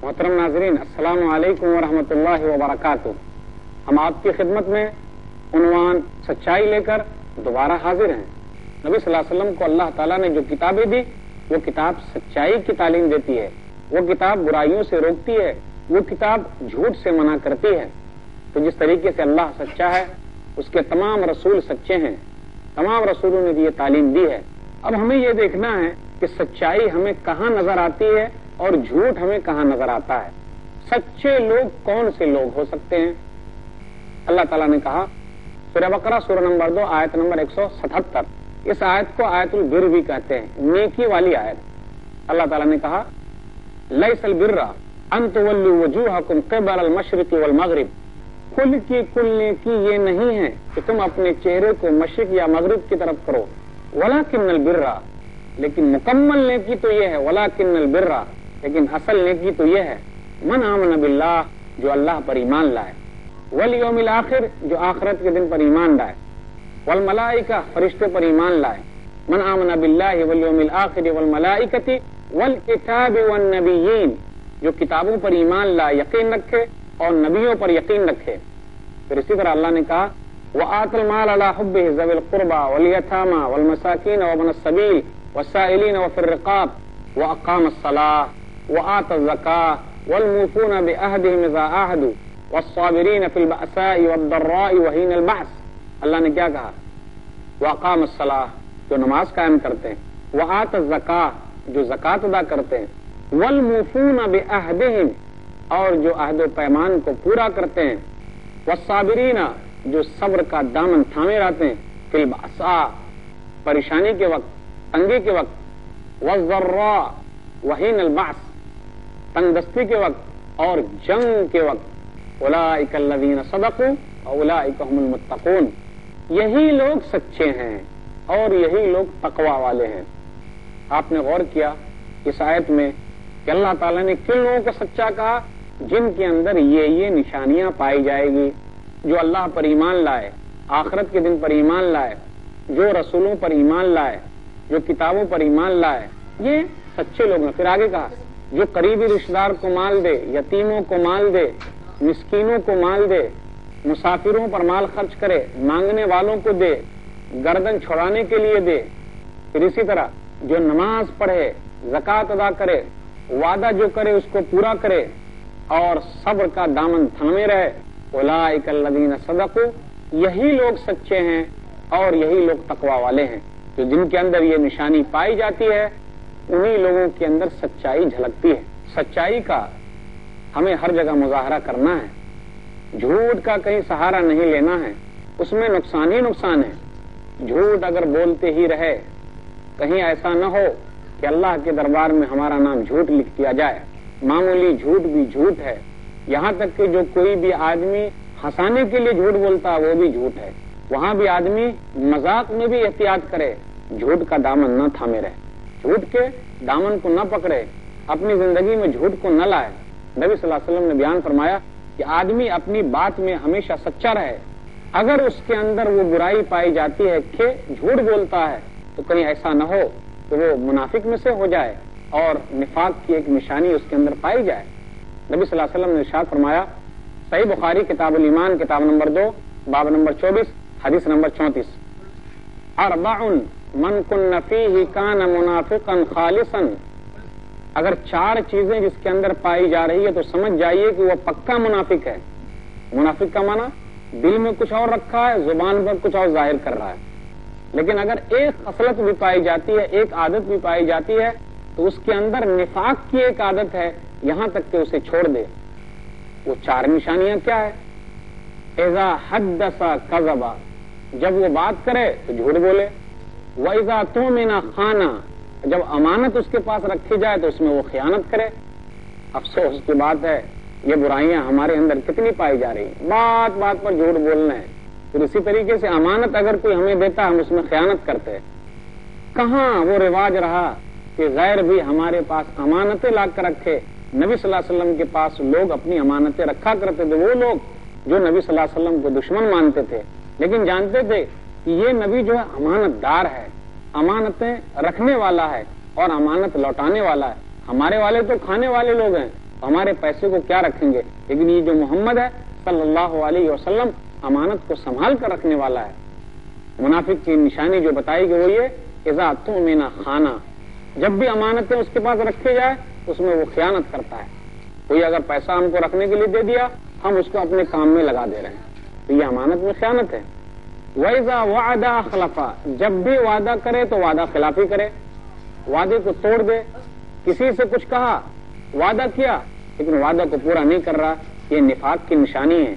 محترم ناظرین، السلام علیکم ورحمۃ اللہ وبرکاتہ۔ ہم آپ کی خدمت میں عنوان سچائی لے کر دوبارہ حاضر ہیں۔ نبی صلی اللہ علیہ وسلم کو اللہ تعالیٰ نے جو کتابیں دی وہ کتاب سچائی کی تعلیم دیتی ہے، وہ کتاب برائیوں سے روکتی ہے، وہ کتاب جھوٹ سے منع کرتی ہے۔ تو جس طریقے سے اللہ سچا ہے، اس کے تمام رسول سچے ہیں، تمام رسولوں نے یہ تعلیم دی ہے۔ اب ہمیں یہ دیکھنا ہے کہ سچائی ہمیں کہاں نظر آتی ہے اور جھوٹ ہمیں کہاں نظر آتا ہے۔ سچے لوگ کون سے لوگ ہو سکتے ہیں؟ اللہ تعالیٰ نے کہا سورہ بقرہ سورہ نمبر 2 آیت نمبر 177، اس آیت کو آیت البر بھی کہتے ہیں، نیکی والی آیت۔ اللہ تعالیٰ نے کہا لیس البر ان تولوا وجوہکم قبل المشرق والمغرب، کل کی کل نیکی یہ نہیں ہے کہ تم اپنے چہرے کو مشرق یا مغرب کی طرف کرو، ولکن البر، لیکن مکمل نیکی تو یہ ہے، ولکن البر، لیکن اصل نیکی تو یہ ہے، من آمن باللہ، جو اللہ پر ایمان لائے، والیوم الآخر، جو آخرت کے دن پر ایمان لائے، والملائکہ، فرشتے پر ایمان لائے، من آمن باللہ والیوم الآخر والملائکۃ والکتاب والنبیین، جو کتابوں پر ایمان لائے، یقین رکھے اور نبیوں پر یقین رکھے۔ پھر اسی طرح اللہ نے کہا وآت المال علی حبہ ذوی القربى والیتامى والمساکین وابن السبیل والسائلین وفی الرقاب واقام الصلاة وآت الزکاة والموفون بعہدہم اذا عاہدوا والصابرین فی البأساء والضراء وحین البعث۔ اللہ نے کیا کہا؟ واقام الصلاة، جو نماز قائم کرتے ہیں، وآت الزکاة، جو زکوٰۃ ادا کرتے ہیں، والموفون بعہدہم، اور جو عہد و پیمان کو پورا کرتے ہیں، والصابرین، جو صبر کا دامن تھامے رہتے ہیں، فی البأساء، پریشانی کے وقت، تنگی کے وقت، والضراء وحین البعث، تنگ دستی کے وقت اور جنگ کے وقت، اولئک الذین صدقوا واولئک هم المتقون، یہی لوگ سچے ہیں اور یہی لوگ تقوی والے ہیں۔ آپ نے غور کیا اس آیت میں کہ اللہ تعالیٰ نے کن لوگوں کو سچا کہا؟ جن کے اندر یہ نشانیاں پائی جائے گی، جو اللہ پر ایمان لائے، آخرت کے دن پر ایمان لائے، جو رسولوں پر ایمان لائے، جو کتابوں پر ایمان لائے، یہ سچے لوگ ہیں۔ پھر آگے کہا جو قریبی رشتہ دار کو مال دے، یتیموں کو مال دے، مسکینوں کو مال دے، مسافروں پر مال خرچ کرے، مانگنے والوں کو دے، گردن چھڑانے کے لیے دے۔ پھر اسی طرح جو نماز پڑھے، زکوٰۃ ادا کرے، وعدہ جو کرے اس کو پورا کرے اور صبر کا دامن تھامے رہے، اولئک الذین صدقوا، یہی لوگ سچے ہیں اور یہی لوگ تقوی والے ہیں۔ جو جن کے اندر یہ نشانی پائی جاتی ہے انہی لوگوں کے اندر سچائی جھلکتی ہے۔ سچائی کا ہمیں ہر جگہ مظاہرہ کرنا ہے، جھوٹ کا کہیں سہارا نہیں لینا ہے، اس میں نقصان ہی نقصان ہے۔ جھوٹ اگر بولتے ہی رہے، کہیں ایسا نہ ہو کہ اللہ کے دربار میں ہمارا نام جھوٹ لکھ دیا جائے۔ معمولی جھوٹ بھی جھوٹ ہے، یہاں تک کہ جو کوئی بھی آدمی ہنسانے کے لیے جھوٹ بولتا ہے وہ بھی جھوٹ ہے۔ وہاں بھی آدمی مذاق میں بھی احتیاط کرے، جھوٹ کا دامن نہ تھامے رہے، جھوٹ کے دامن کو نہ پکڑے، اپنی زندگی میں جھوٹ کو نہ لائے۔ نبی صلی اللہ علیہ وسلم نے بیان فرمایا کہ آدمی اپنی بات میں ہمیشہ سچا رہے، اگر اس کے اندر وہ برائی پائی جاتی ہے کہ جھوٹ بولتا ہے تو کہیں ایسا نہ ہو کہ وہ منافق میں سے ہو جائے اور نفاق کی ایک نشانی اس کے اندر پائی جائے۔ نبی صلی اللہ علیہ وسلم نے ارشاد فرمایا، صحیح بخاری کتاب الایمان کتاب نمبر 2 باب نمبر 24 حدیث نمبر 34، اربع من کن فیہ کان منافقا خالصا، اگر 4 چیزیں جس کے اندر پائی جا رہی ہے تو سمجھ جائیے کہ وہ پکا منافق ہے۔ منافق کا معنی دل میں کچھ اور رکھا ہے، زبان پر کچھ اور ظاہر کر رہا ہے، لیکن اگر ایک خصلت بھی پائی جاتی ہے، ایک عادت بھی پائی جاتی ہے تو اس کے اندر نفاق کی ایک عادت ہے، یہاں تک کہ اسے چھوڑ دے۔ وہ 4 نشانیاں کیا ہے؟ اذا حدث کذب، جب وہ بات کرے تو جھوٹ بولے، واذا تؤمن خان، جب امانت اس کے پاس رکھی جائے تو اس میں وہ خیانت کرے۔ افسوس کی بات ہے یہ برائیاں ہمارے اندر کتنی پائی جا رہی ہیں، بات بات پر جھوٹ بولنا ہے۔ پھر اسی طریقے سے امانت اگر کوئی ہمیں دیتا ہم اس میں خیانت کرتے ہیں۔ کہاں وہ رواج رہا کہ غیر بھی ہمارے پاس امانتیں لا کر رکھے؟ نبی صلی اللہ علیہ وسلم کے پاس لوگ اپنی امانتیں رکھا کرتے تھے، وہ لوگ جو نبی صلی اللہ علیہ وسلم کو دشمن مانتے تھے، لیکن جانتے تھے کہ یہ نبی جو ہے امانت دار ہے، امانتیں رکھنے والا ہے اور امانت لوٹانے والا ہے۔ ہمارے والے تو کھانے والے لوگ ہیں، ہمارے پیسے کو کیا رکھیں گے؟ لیکن یہ جو محمد ہے صلی اللہ علیہ وسلم امانت کو سنبھال کر رکھنے والا ہے۔ منافق کی نشانی جو بتائی گئی وہ یہ اذا تؤمن خانہ، جب بھی امانتیں اس کے پاس رکھے جائے اس میں وہ خیانت کرتا ہے۔ کوئی اگر پیسہ ہم کو رکھنے کے لیے دے دیا، ہم اس کو اپنے کام میں لگا دے رہے ہیں، تو یہ امانت میں خیانت ہے۔ وَإِذَا وَعَدَ أَخْلَفَ، جب بھی وعدہ کرے تو وعدہ خلافی کرے، وعدے کو توڑ دے۔ کسی سے کچھ کہا، وعدہ کیا لیکن وعدہ کو پورا نہیں کر رہا، یہ نفاق کی نشانی ہے۔